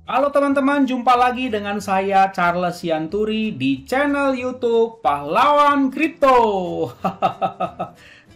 Halo teman-teman, jumpa lagi dengan saya Charles Sianturi di channel YouTube Pahlawan Kripto.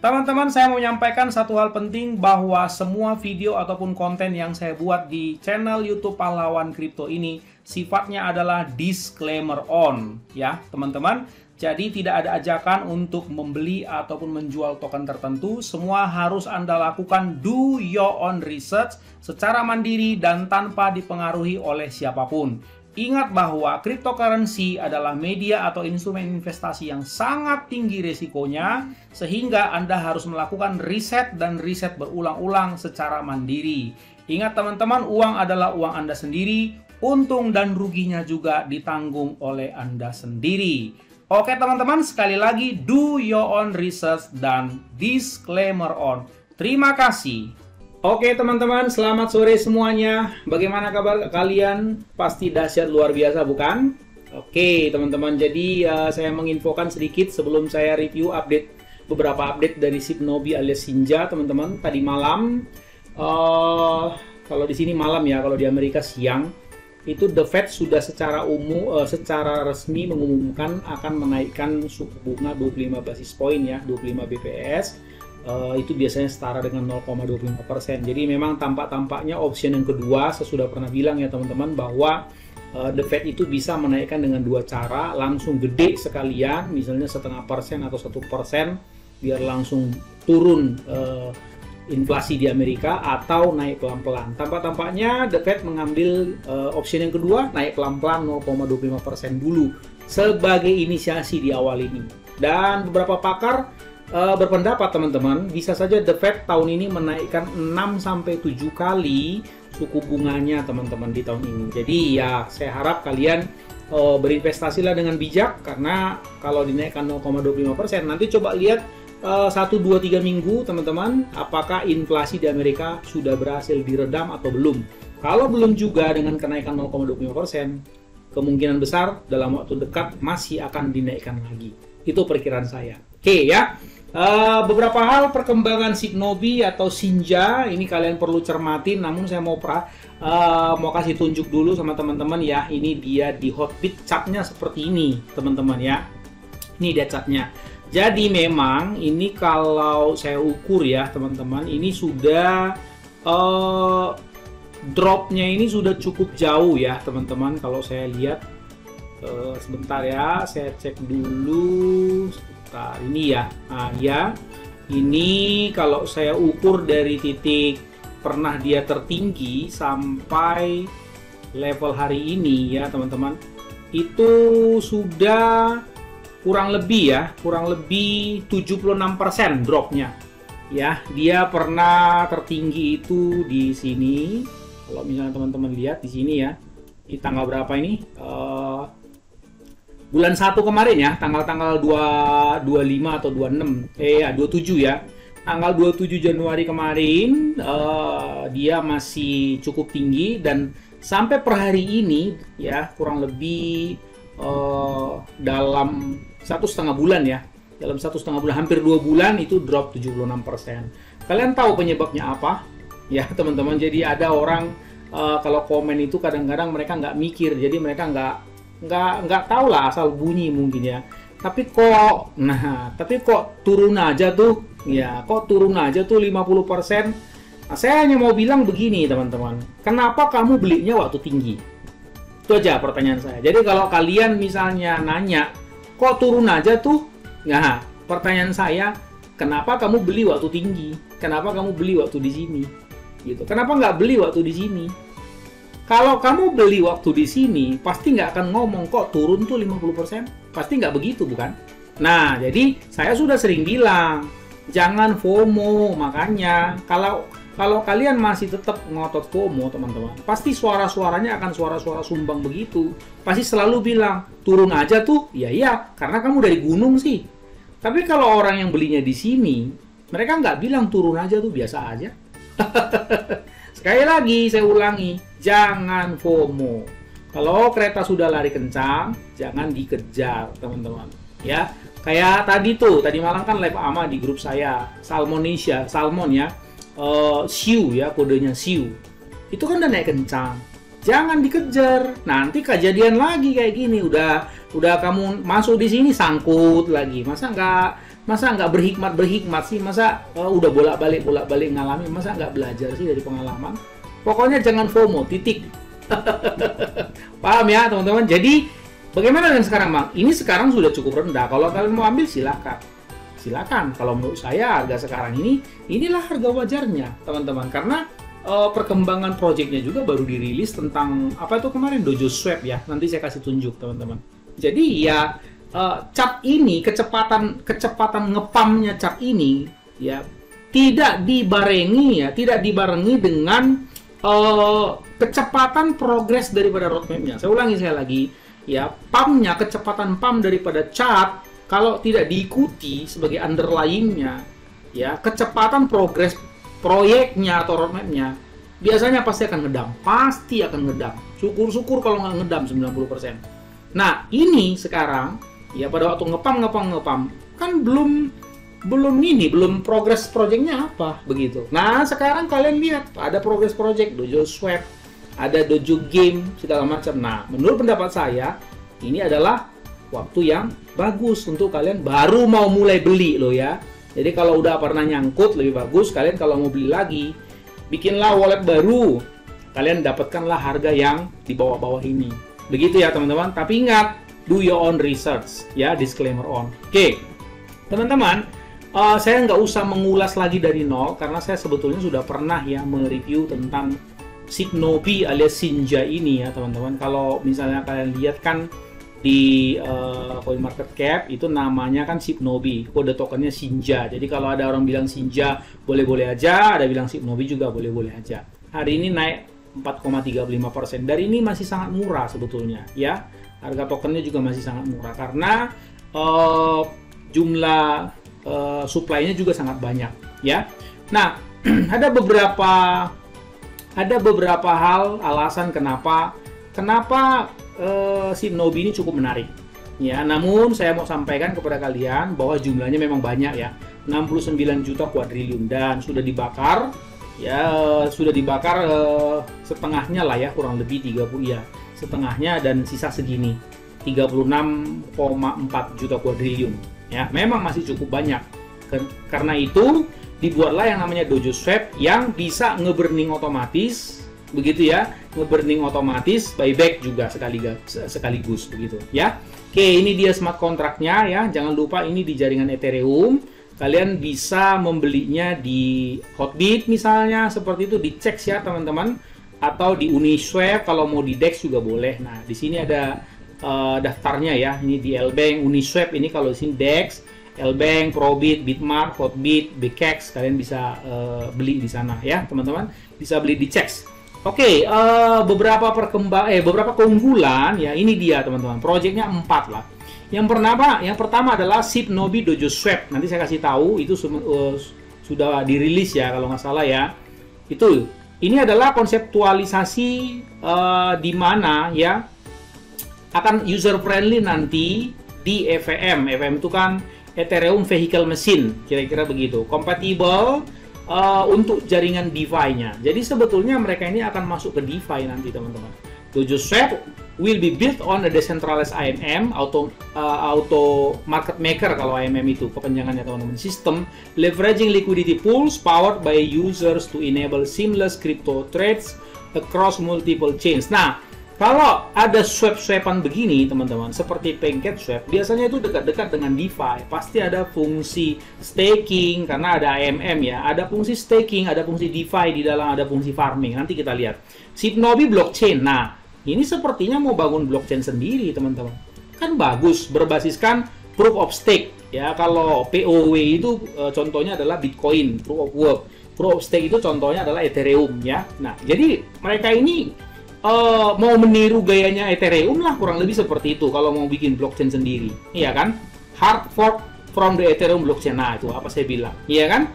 Teman-teman, saya mau menyampaikan satu hal penting bahwa semua video ataupun konten yang saya buat di channel YouTube Pahlawan Kripto ini sifatnya adalah disclaimer on, ya teman-teman. Jadi tidak ada ajakan untuk membeli ataupun menjual token tertentu. Semua harus Anda lakukan do your own research secara mandiri dan tanpa dipengaruhi oleh siapapun. Ingat bahwa cryptocurrency adalah media atau instrumen investasi yang sangat tinggi risikonya, sehingga Anda harus melakukan riset dan riset berulang-ulang secara mandiri. Ingat teman-teman, uang adalah uang Anda sendiri, untung dan ruginya juga ditanggung oleh Anda sendiri. Oke teman-teman, sekali lagi do your own research dan disclaimer on. Terima kasih. Oke teman-teman, selamat sore semuanya. Bagaimana kabar kalian? Pasti dahsyat luar biasa bukan? Oke teman-teman, jadi saya menginfokan sedikit sebelum saya review beberapa update dari Shibnobi alias Shinja teman-teman. Tadi malam, kalau di sini malam ya, kalau di Amerika siang. Itu The Fed sudah secara resmi mengumumkan akan menaikkan suku bunga 25 basis point ya, 25 BPS. Itu biasanya setara dengan 0,25%. Jadi memang tampaknya option yang kedua, saya sudah pernah bilang ya teman-teman bahwa The Fed itu bisa menaikkan dengan dua cara, langsung gede sekalian, misalnya 0,5% atau 1%, biar langsung turun inflasi di Amerika, atau naik pelan-pelan. Tampaknya The Fed mengambil option yang kedua, naik pelan-pelan 0,25% dulu sebagai inisiasi di awal ini. Dan beberapa pakar berpendapat teman-teman, bisa saja The Fed tahun ini menaikkan 6-7 kali suku bunganya teman-teman di tahun ini. Jadi ya saya harap kalian berinvestasilah dengan bijak, karena kalau dinaikkan 0,25%, nanti coba lihat 1, 2, 3 minggu teman-teman, apakah inflasi di Amerika sudah berhasil diredam atau belum. Kalau belum juga dengan kenaikan 0,25%, kemungkinan besar dalam waktu dekat masih akan dinaikkan lagi. Itu perkiraan saya. Oke ya, beberapa hal perkembangan Shibnobi atau Shinja ini kalian perlu cermatin, namun saya mau kasih tunjuk dulu sama teman-teman ya. Ini dia di Hotbit, chartnya seperti ini teman-teman ya. Ini dia chartnya. Jadi memang ini kalau saya ukur ya teman-teman, ini sudah dropnya ini sudah cukup jauh ya teman-teman. Kalau saya lihat sebentar ya, saya cek dulu sebentar ini ya. Nah ya, ini kalau saya ukur dari titik pernah dia tertinggi sampai level hari ini ya teman-teman, itu sudah kurang lebih 76% dropnya ya. Dia pernah tertinggi itu di sini, kalau misalnya teman-teman lihat di sini ya, di tanggal berapa ini, bulan 1 kemarin ya, tanggal 25 atau 27 ya, tanggal 27 Januari kemarin, dia masih cukup tinggi, dan sampai per hari ini ya kurang lebih dalam 1,5 bulan ya, dalam 1,5 bulan, hampir 2 bulan itu drop 76%. Kalian tahu penyebabnya apa ya teman-teman? Jadi ada orang kalau komen itu kadang-kadang mereka nggak mikir, jadi mereka nggak tahu lah, asal bunyi mungkin ya. Tapi kok turun aja tuh ya, kok turun aja tuh 50%. Nah, saya hanya mau bilang begini teman-teman, kenapa kamu belinya waktu tinggi? Itu aja pertanyaan saya. Jadi kalau kalian misalnya nanya, kok turun aja tuh? Nah, pertanyaan saya, kenapa kamu beli waktu tinggi? Kenapa kamu beli waktu di sini? Gitu. Kenapa nggak beli waktu di sini? Kalau kamu beli waktu di sini, pasti nggak akan ngomong kok turun tuh 50%. Pasti nggak begitu, bukan? Nah, jadi saya sudah sering bilang, jangan FOMO. Makanya, kalau kalian masih tetap ngotot FOMO teman-teman, pasti suara-suaranya akan suara-suara sumbang begitu. Pasti selalu bilang, turun aja tuh, iya, karena kamu dari gunung sih. Tapi kalau orang yang belinya di sini, mereka nggak bilang turun aja tuh, biasa aja. Sekali lagi saya ulangi, jangan FOMO. Kalau kereta sudah lari kencang, jangan dikejar teman-teman. Ya, kayak tadi malam kan live ama di grup saya, Salmon ya. Siu ya, kodenya Siu. Itu kan udah naik kencang. Jangan dikejar. Nanti kejadian lagi kayak gini. Udah kamu masuk di sini sangkut lagi. Masa nggak berhikmat sih? Masa udah bolak-balik ngalami, masa nggak belajar sih dari pengalaman? Pokoknya jangan FOMO, titik. Paham ya, teman-teman? Jadi, bagaimana dengan sekarang, Bang? Ini sekarang sudah cukup rendah. Kalau kalian mau ambil, silakan. Silakan. Kalau menurut saya, harga sekarang inilah harga wajarnya, teman-teman. Karena perkembangan projectnya juga baru dirilis tentang apa itu kemarin, Dojo Swap ya. Nanti saya kasih tunjuk, teman-teman. Jadi ya chart ini, kecepatan ngepamnya chart ini ya tidak dibarengi dengan kecepatan progres daripada roadmapnya. Saya ulangi saya lagi ya, kecepatan pump daripada chart kalau tidak diikuti sebagai underlyingnya ya, kecepatan progres proyeknya atau roadmapnya biasanya pasti akan ngedam. Syukur-syukur kalau nggak ngedam 90%. Nah, ini sekarang ya pada waktu ngepam kan belum progres proyeknya apa begitu. Nah, sekarang kalian lihat ada progres proyek Dojo Swap, ada Dojo Game segala macam. Nah, menurut pendapat saya ini adalah waktu yang bagus untuk kalian baru mau mulai beli loh ya. Jadi kalau udah pernah nyangkut lebih bagus kalian kalau mau beli lagi, bikinlah wallet baru. Kalian dapatkanlah harga yang di bawah-bawah ini. Begitu ya teman-teman. Tapi ingat, do your own research ya, disclaimer on. Oke. Teman-teman, saya nggak usah mengulas lagi dari nol karena saya sebetulnya sudah pernah ya mereview tentang Shibnobi alias Shinja ini ya teman-teman. Kalau misalnya kalian lihat kan di CoinMarketCap itu namanya kan Shibnobi, kode tokennya Shinja. Jadi kalau ada orang bilang Shinja boleh-boleh aja, ada bilang Shibnobi juga boleh-boleh aja. Hari ini naik 4,35%. Dari ini masih sangat murah sebetulnya ya. Harga tokennya juga masih sangat murah karena jumlah supply-nya juga sangat banyak ya. Nah, ada beberapa hal alasan kenapa Shibnobi ini cukup menarik ya. Namun saya mau sampaikan kepada kalian bahwa jumlahnya memang banyak ya, 69 juta kuadriliun, dan sudah dibakar setengahnya lah ya, kurang lebih 30 ya, setengahnya, dan sisa segini 36,4 juta kuadriliun ya. Memang masih cukup banyak. Karena itu dibuatlah yang namanya Dojo Swap yang bisa nge-burning otomatis begitu ya, nge-burning otomatis, buyback juga sekaligus begitu ya. Oke, ini dia smart kontraknya ya. Jangan lupa ini di jaringan Ethereum. Kalian bisa membelinya di Hotbit misalnya, seperti itu, dicek ya teman-teman, atau di Uniswap kalau mau di DEX juga boleh. Nah, di sini ada daftarnya ya. Ini di Lbank, Uniswap ini kalau di sini DEX, Lbank, Probit, Bitmart, Hotbit, Bkex, kalian bisa beli di sana ya teman-teman. Bisa beli di CEX. Oke, beberapa keunggulan ya, ini dia teman-teman. Projectnya 4 lah. Yang pertama adalah Shibnobi Dojo Swap. Nanti saya kasih tahu itu sudah dirilis ya kalau nggak salah ya. Ini adalah konseptualisasi di mana ya akan user friendly nanti di EVM. EVM itu kan Ethereum Vehicle Machine, kira-kira begitu. Kompatibel untuk jaringan DeFi-nya. Jadi sebetulnya mereka ini akan masuk ke DeFi nanti teman-teman. Dojo Swap will be built on a decentralized AMM, auto market maker kalau AMM itu kepanjangannya teman-teman. System leveraging liquidity pools powered by users to enable seamless crypto trades across multiple chains. Nah, kalau ada swap-swapan begini teman-teman, seperti PancakeSwap, biasanya itu dekat-dekat dengan DeFi. Pasti ada fungsi staking karena ada AMM ya. Ada fungsi staking, ada fungsi DeFi di dalam, ada fungsi farming. Nanti kita lihat. Shibnobi blockchain. Nah, ini sepertinya mau bangun blockchain sendiri teman-teman. Kan bagus, berbasiskan proof of stake ya. Kalau POW itu contohnya adalah Bitcoin, proof of work. Proof of stake itu contohnya adalah Ethereum ya. Nah, jadi mereka ini mau meniru gayanya Ethereum lah, kurang lebih seperti itu kalau mau bikin blockchain sendiri, iya kan? Hard fork from the Ethereum blockchain. Nah, itu apa saya bilang, iya kan?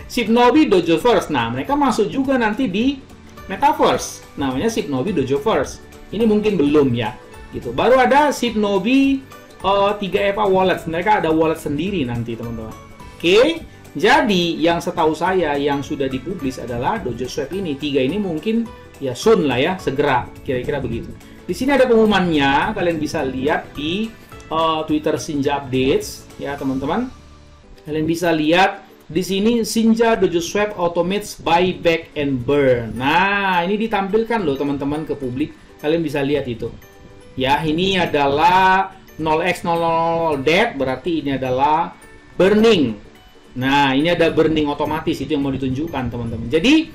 Shibnobi Dojo First. Nah, mereka masuk juga nanti di Metaverse, namanya Shibnobi Dojo First. Ini mungkin belum ya, gitu. Baru ada Shibnobi 3FA Wallet. Mereka ada wallet sendiri nanti teman-teman. Oke. Jadi yang setahu saya yang sudah dipublis adalah Dojo Swap ini. 3 ini mungkin ya soon lah ya, segera, kira-kira begitu. Di sini ada pengumumannya, kalian bisa lihat di Twitter Sinja Updates ya teman-teman. Kalian bisa lihat di sini Sinja Dojo Swap automates buyback and burn. Nah, ini ditampilkan loh teman-teman ke publik. Kalian bisa lihat itu. Ya, ini adalah 0x00 dead, berarti ini adalah burning. Nah, ini ada burning otomatis, itu yang mau ditunjukkan teman-teman. Jadi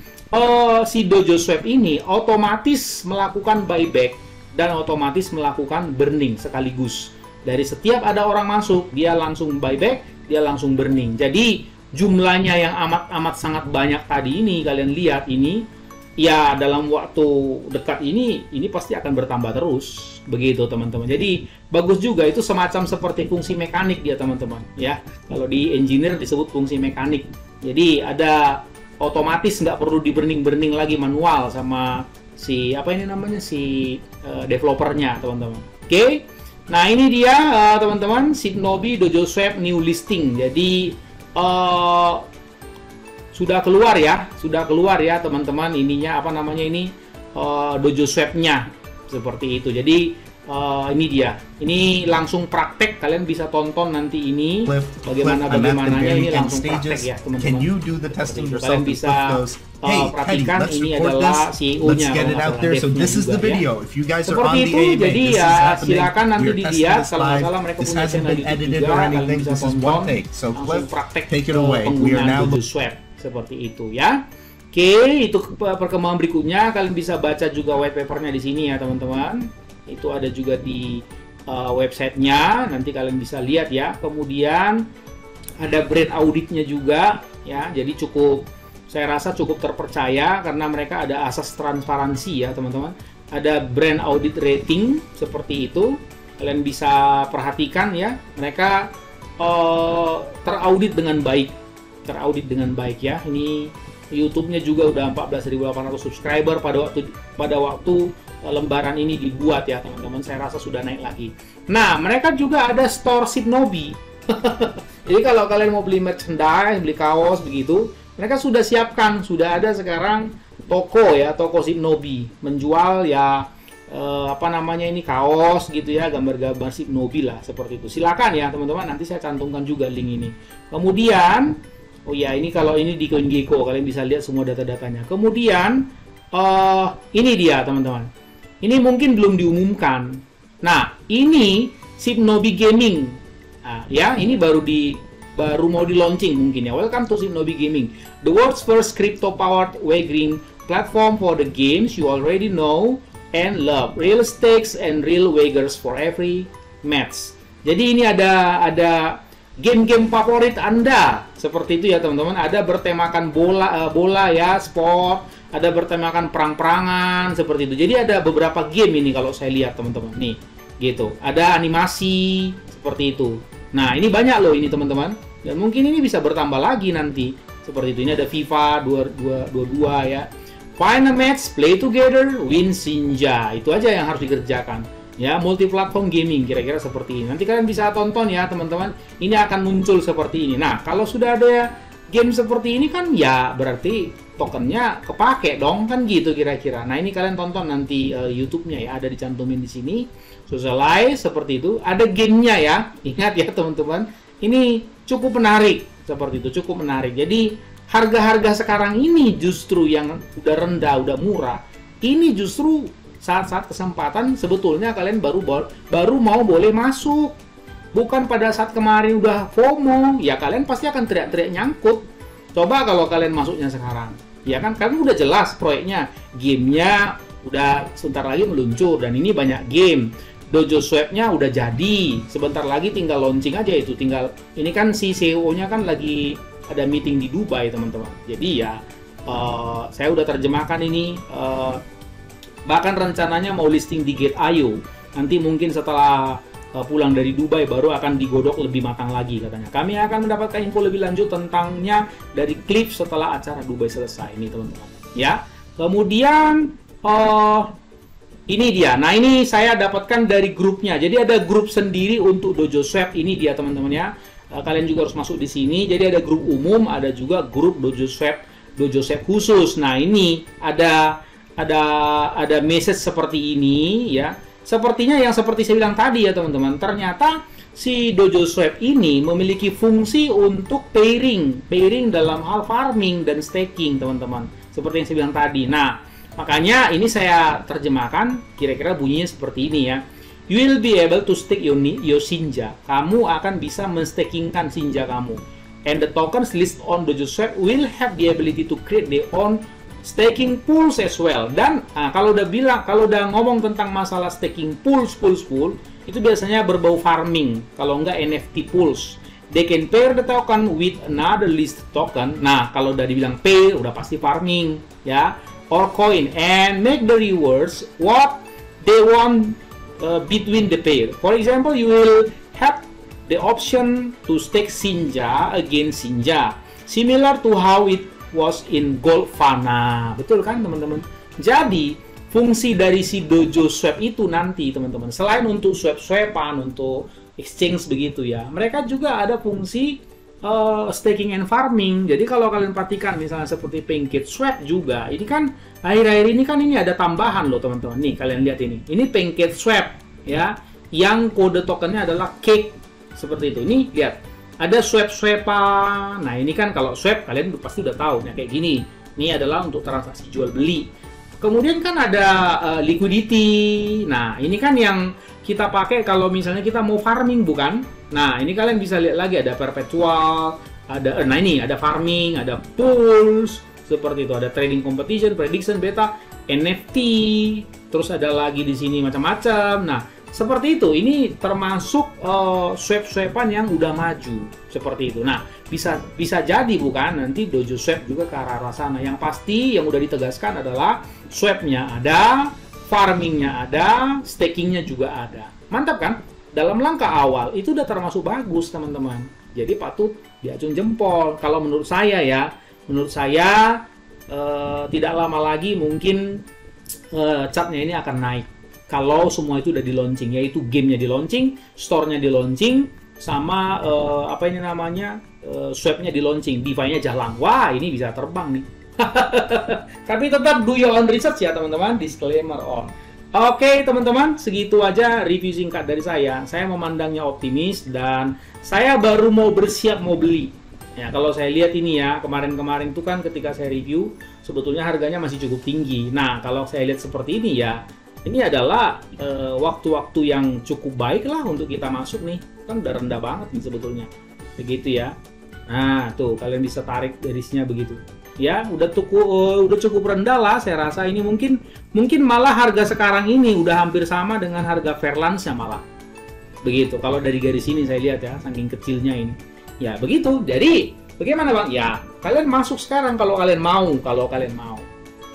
si Dojo Swap ini otomatis melakukan buyback dan otomatis melakukan burning sekaligus. Dari setiap ada orang masuk, dia langsung buyback, dia langsung burning. Jadi jumlahnya yang amat sangat banyak tadi ini, kalian lihat ini, ya dalam waktu dekat ini pasti akan bertambah terus, begitu teman-teman. Jadi bagus juga, itu semacam seperti fungsi mekanik dia teman-teman ya. Kalau di engineer disebut fungsi mekanik. Jadi ada otomatis, nggak perlu di burning lagi manual sama si apa ini namanya si developernya teman-teman. Oke. Nah ini dia teman-teman, Shinobi Dojo Swap new listing. Jadi sudah keluar ya teman-teman, ininya apa namanya ini Dojo Swap-nya seperti itu. Jadi ini dia, ini langsung praktek, kalian bisa tonton nanti ini bagaimananya ini langsung praktek ya teman-teman. Kalian bisa perhatikan ini adalah CEO-nya seperti itu. Jadi ya silakan nanti dilihat, kalau nggak salah mereka punya channel YouTube juga, kalian bisa tonton langsung praktek penggunaan Dojo Swap seperti itu ya. Oke, itu perkembangan berikutnya. Kalian bisa baca juga white papernya di sini ya teman-teman. Itu ada juga di websitenya, nanti kalian bisa lihat ya. Kemudian ada brand auditnya juga ya. Jadi saya rasa cukup terpercaya karena mereka ada asas transparansi ya teman-teman. Ada brand audit rating seperti itu. Kalian bisa perhatikan ya, mereka teraudit dengan baik. Ya. Ini YouTube-nya juga udah 14.800 subscriber pada waktu lembaran ini dibuat ya teman-teman. Saya rasa sudah naik lagi. Nah, mereka juga ada store Shinobi. Jadi kalau kalian mau beli merchandise, beli kaos begitu, mereka sudah siapkan, sudah ada sekarang toko Shinobi menjual ya apa namanya ini kaos gitu ya, gambar-gambar Shinobi lah seperti itu. Silakan ya teman-teman, nanti saya cantumkan juga link ini. Kemudian oh ya, ini kalau ini di CoinGecko kalian bisa lihat semua data-datanya. Kemudian ini dia teman-teman. Ini mungkin belum diumumkan. Nah, ini Shinobi Gaming. Nah, ya, ini baru mau di launching mungkin ya. Welcome to Shinobi Gaming, the world's first crypto-powered wagering platform for the games you already know and love. Real stakes and real wagers for every match. Jadi ini ada game-game favorit Anda seperti itu ya teman-teman. Ada bertemakan bola ya, sport. Ada bertemakan perang-perangan seperti itu. Jadi ada beberapa game ini kalau saya lihat teman-teman nih, gitu. Ada animasi seperti itu. Nah ini banyak loh ini teman-teman. Dan mungkin ini bisa bertambah lagi nanti seperti itu. Ini ada FIFA 22 ya. Find a match, play together, win Sinja. Itu aja yang harus dikerjakan. Ya, multi-platform gaming kira-kira seperti ini. Nanti kalian bisa tonton ya teman-teman. Ini akan muncul seperti ini. Nah kalau sudah ada game seperti ini kan ya berarti tokennya kepake dong kan gitu kira-kira. Nah ini kalian tonton nanti YouTube-nya ya, ada dicantumin di sini. Socialize seperti itu. Ada gamenya ya. Ingat ya teman-teman. Ini cukup menarik seperti itu, cukup menarik. Jadi harga-harga sekarang ini justru yang udah rendah, udah murah. Ini justru saat-saat kesempatan sebetulnya kalian baru mau boleh masuk. Bukan pada saat kemarin udah FOMO, ya kalian pasti akan teriak-teriak nyangkut. Coba kalau kalian masuknya sekarang. Ya kan, kalian udah jelas proyeknya, gamenya udah sebentar lagi meluncur dan ini banyak game. Dojo Swap-nya udah jadi, sebentar lagi tinggal launching aja itu. Tinggal ini kan si CEO-nya kan lagi ada meeting di Dubai teman-teman. Jadi ya saya udah terjemahkan ini. Bahkan rencananya mau listing di Gate.io. Nanti mungkin setelah pulang dari Dubai baru akan digodok lebih matang lagi katanya. Kami akan mendapatkan info lebih lanjut tentangnya dari klip setelah acara Dubai selesai ini teman-teman. Ya. Kemudian ini dia. Nah, ini saya dapatkan dari grupnya. Jadi ada grup sendiri untuk Dojo Swap ini dia teman-teman ya. Kalian juga harus masuk di sini. Jadi ada grup umum, ada juga grup Dojo Swap khusus. Nah, ini ada ada message seperti ini ya. Sepertinya yang seperti saya bilang tadi ya teman-teman, ternyata si Dojo Swap ini memiliki fungsi untuk pairing dalam hal farming dan staking teman-teman. Seperti yang saya bilang tadi. Nah, makanya ini saya terjemahkan kira-kira bunyinya seperti ini ya. You will be able to stake your Shinja. Kamu akan bisa menstakingkan Shinja kamu. And the tokens listed on Dojo Swap will have the ability to create their own staking pools as well. Dan kalau udah ngomong tentang masalah staking pools, itu biasanya berbau farming. Kalau enggak NFT pools. They can pair the token with another list token. Nah, kalau udah dibilang pair, udah pasti farming, ya. Or coin and make the rewards what they want between the pair. For example, you will have the option to stake Shinja against Shinja, similar to how it was in Gold Fana. Betul kan teman-teman? Jadi fungsi dari si Dojo Swap itu nanti teman-teman, selain untuk swap-swapan, untuk exchange begitu ya, mereka juga ada fungsi staking and farming. Jadi kalau kalian perhatikan misalnya seperti Pancake Swap juga, ini kan akhir-akhir ini kan ini ada tambahan loh teman-teman. Nih kalian lihat ini Pancake Swap ya, yang kode tokennya adalah cake seperti itu. Ini lihat ada swap-swapan. Nah ini kan kalau swap kalian pasti udah tahu ya, kayak gini. Ini adalah untuk transaksi jual beli. Kemudian kan ada liquidity. Nah ini kan yang kita pakai kalau misalnya kita mau farming, bukan? Nah ini kalian bisa lihat lagi ada perpetual, ada nah ini ada farming, ada pools seperti itu, ada trading competition, prediction, beta, NFT, terus ada lagi di sini macam-macam. Nah seperti itu, ini termasuk swap-swapan yang udah maju seperti itu. Nah bisa jadi bukan nanti Dojo Swap juga ke arah sana. Yang pasti yang udah ditegaskan adalah swapnya ada, farmingnya ada, stakingnya juga ada. Mantap kan? Dalam langkah awal itu udah termasuk bagus teman-teman. Jadi patut diacung jempol. Kalau menurut saya ya, tidak lama lagi mungkin chartnya ini akan naik. Kalau semua itu udah di launching, yaitu gamenya di launching, store-nya di launching, sama apa ini namanya swap-nya di launching, DeFi-nya jalan. Wah ini bisa terbang nih. Tapi tetap do your own research ya teman-teman, disclaimer on. Oke teman-teman, segitu aja review singkat dari saya. Saya memandangnya optimis dan saya baru mau bersiap mau beli. Ya kalau saya lihat ini ya, kemarin-kemarin itu kan ketika saya review sebetulnya harganya masih cukup tinggi. Nah kalau saya lihat seperti ini ya, ini adalah waktu-waktu yang cukup baik lah untuk kita masuk nih. Kan udah rendah banget nih sebetulnya. Begitu ya. Nah, tuh kalian bisa tarik garisnya begitu. Ya, udah cukup rendah lah saya rasa. Ini mungkin malah harga sekarang ini udah hampir sama dengan harga Fairlance-nya malah. Begitu. Kalau dari garis ini saya lihat ya, saking kecilnya ini. Ya, begitu. Jadi, bagaimana Bang? Ya, kalian masuk sekarang kalau kalian mau.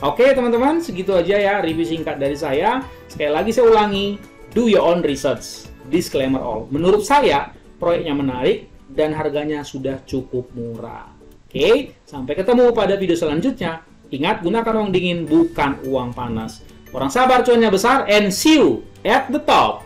Oke teman-teman, segitu aja ya review singkat dari saya. Sekali lagi saya ulangi, do your own research. Disclaimer all. Menurut saya, proyeknya menarik dan harganya sudah cukup murah. Oke, sampai ketemu pada video selanjutnya. Ingat, gunakan uang dingin, bukan uang panas. Orang sabar, cuannya besar, and see you at the top.